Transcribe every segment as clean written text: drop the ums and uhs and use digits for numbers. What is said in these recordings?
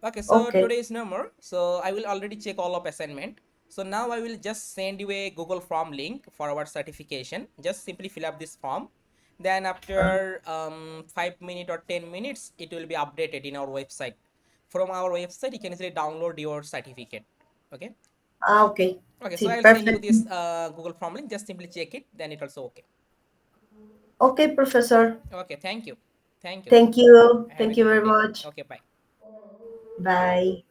Okay, so Okay. today is no more. So I will already check all of assignment. So now I will just send you a Google Form link for our certification. Just simply fill up this form. Then after 5 minutes or 10 minutes, it will be updated in our website. From our website, you can easily download your certificate. Okay. Okay. Okay. So See, I'll send you perfect. this Google Form link. Just simply check it. Then it also okay. Okay, professor. Okay. Thank you. Thank you. Then Thank you. have a Thank you good very day. much. Okay. Bye. Bye.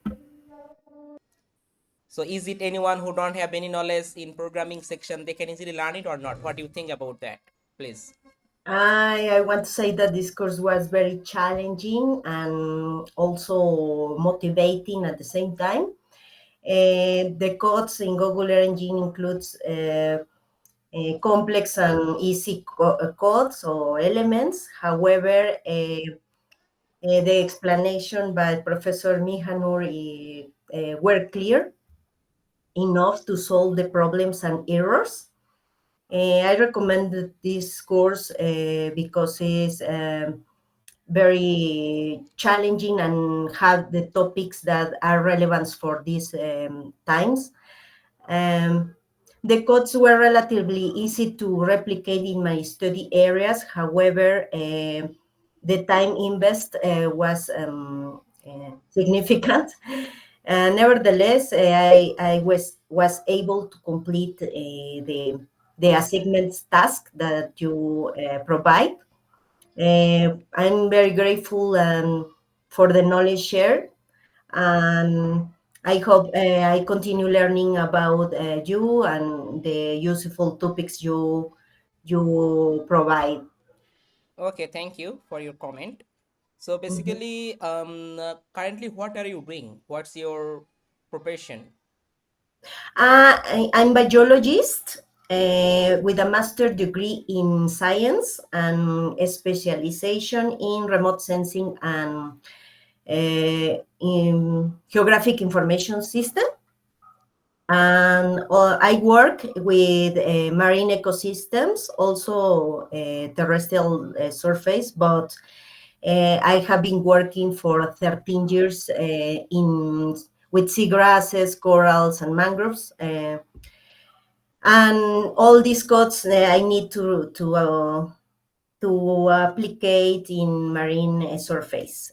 So is it anyone who don't have any knowledge in programming section, they can easily learn it or not? What do you think about that? Please. I want to say that this course was very challenging and also motivating at the same time. The codes in Google Engine includes complex and easy codes or elements. However, the explanation by Professor Mihanur were clear enough to solve the problems and errors. I recommend this course because it's very challenging and have the topics that are relevant for these times. Um, the codes were relatively easy to replicate in my study areas. However, the time invest was significant. Nevertheless, I was able to complete the assignments task that you provide. I'm very grateful for the knowledge shared, and I hope I continue learning about you and the useful topics you provide. Okay, thank you for your comment. So Mhm. basically, currently, what are you doing? What's your profession? I'm biologist with a master degree in science and a specialization in remote sensing and in geographic information system. And I work with marine ecosystems, also terrestrial surface, but I have been working for 13 years in with seagrasses, corals, and mangroves. And all these codes I need to applicate in marine surface.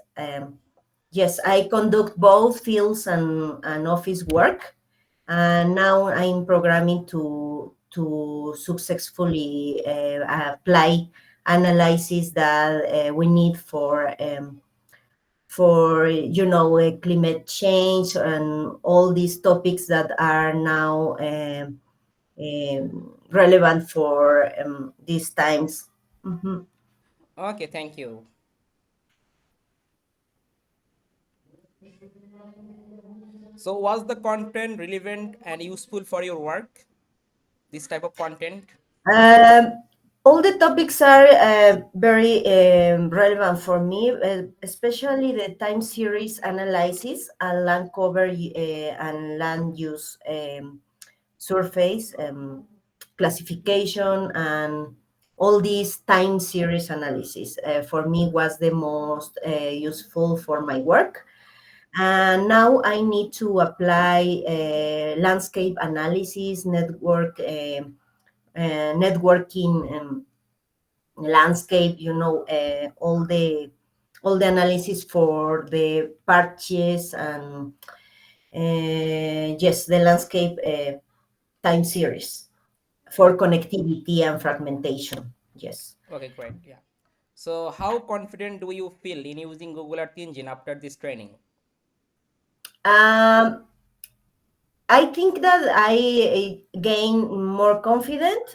Yes, I conduct both fields and office work, and now I'm programming to successfully apply analysis that we need for climate change and all these topics that are now relevant for these times. Mhm. Okay, thank you. So was the content relevant and useful for your work? This type of content? Um, all the topics are very relevant for me, especially the time series analysis and land cover and land use surface classification, and all these time series analysis for me was the most useful for my work. And now I need to apply landscape analysis, networking landscape, all the analysis for the patches and yes, the landscape time series for connectivity and fragmentation. Yes. Okay, great. Yeah. So how confident do you feel in using Google Earth Engine after this training? Um, I think that I gain more confident.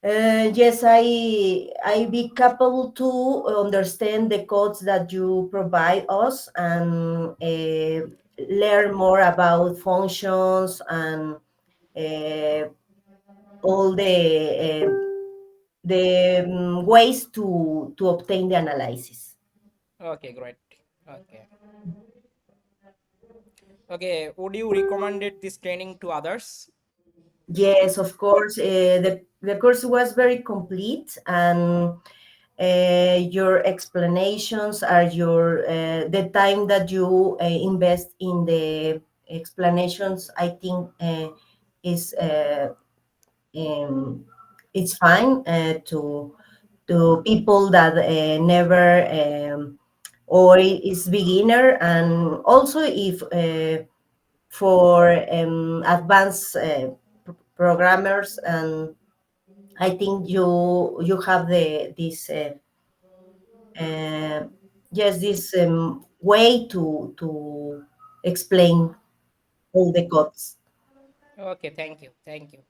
Yes, I be capable to understand the codes that you provide us and learn more about functions and uh, all the ways to obtain the analysis. Okay, great. Okay. Okay, would you recommend it, this training to others? Yes, of course. The course was very complete, and your explanations are your the time that you invest in the explanations. I think is um, it's fine to people that never or is beginner, and also if for advanced programmers. And I think you have the this uh, yes, this way to explain all the codes. Okay, thank you. Thank you.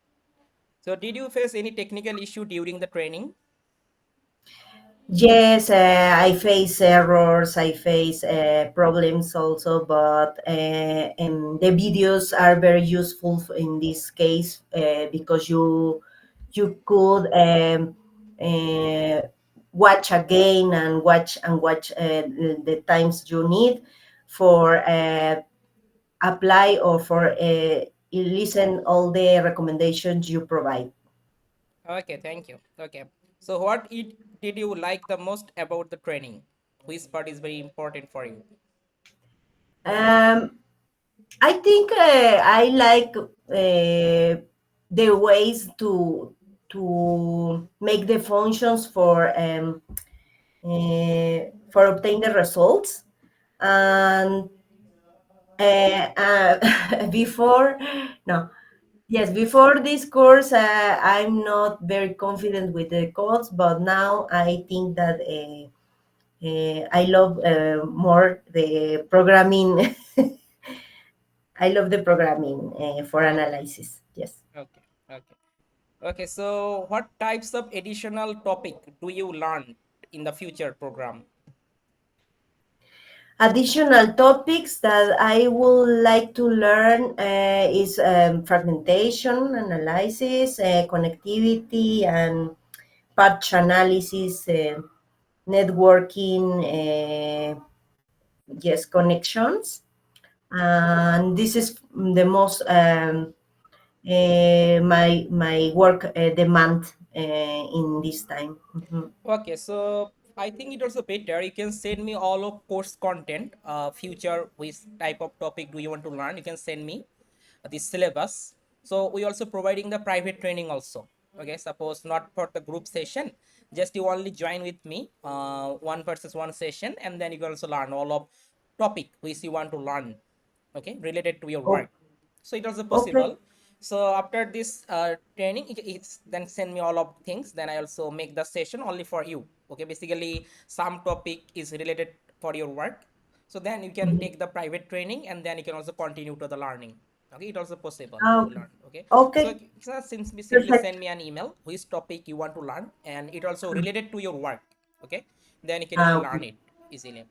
So did you face any technical issue during the training? Yes, I face errors, I face problems also, but the videos are very useful in this case because you could watch again and watch the times you need for apply or for listen all the recommendations you provide. Okay, thank you. Okay. So did you like the most about the training? Which part is very important for you? Um, I think I like the ways to make the functions for obtain the results. And before no yes, before this course I'm not very confident with the codes, but now I think that I love more the programming. I love the programming for Okay, analysis. Yes. okay, okay. Okay, so what types of additional topic do you learn in the future program? Additional topics that I would like to learn is fragmentation analysis, connectivity, and patch analysis, networking, yes, connections. And this is the most my work demand in this time. Mhm. Okay, so I think it also better. You can send me all of course content, future which type of topic do you want to learn. You can send me the syllabus. So we also providing the private training also. Okay, suppose not for the group session, just you only join with me, one versus one session, and then you can also learn all of topic which you want to learn. Okay, related to your Oh, work. So it also okay. possible. So after this training, it's then send me all of things, then I also make the session only for you. Okay, basically some topic is related for your work, so then you can Mhm. take the private training and then you can also continue to the learning. Okay, it also possible Ah, to okay. learn. Okay, so Okay. since we simply send Perfect. me an email which topic you want to learn and it also related to your work. Okay, then you can Ah, easily okay. learn it easily.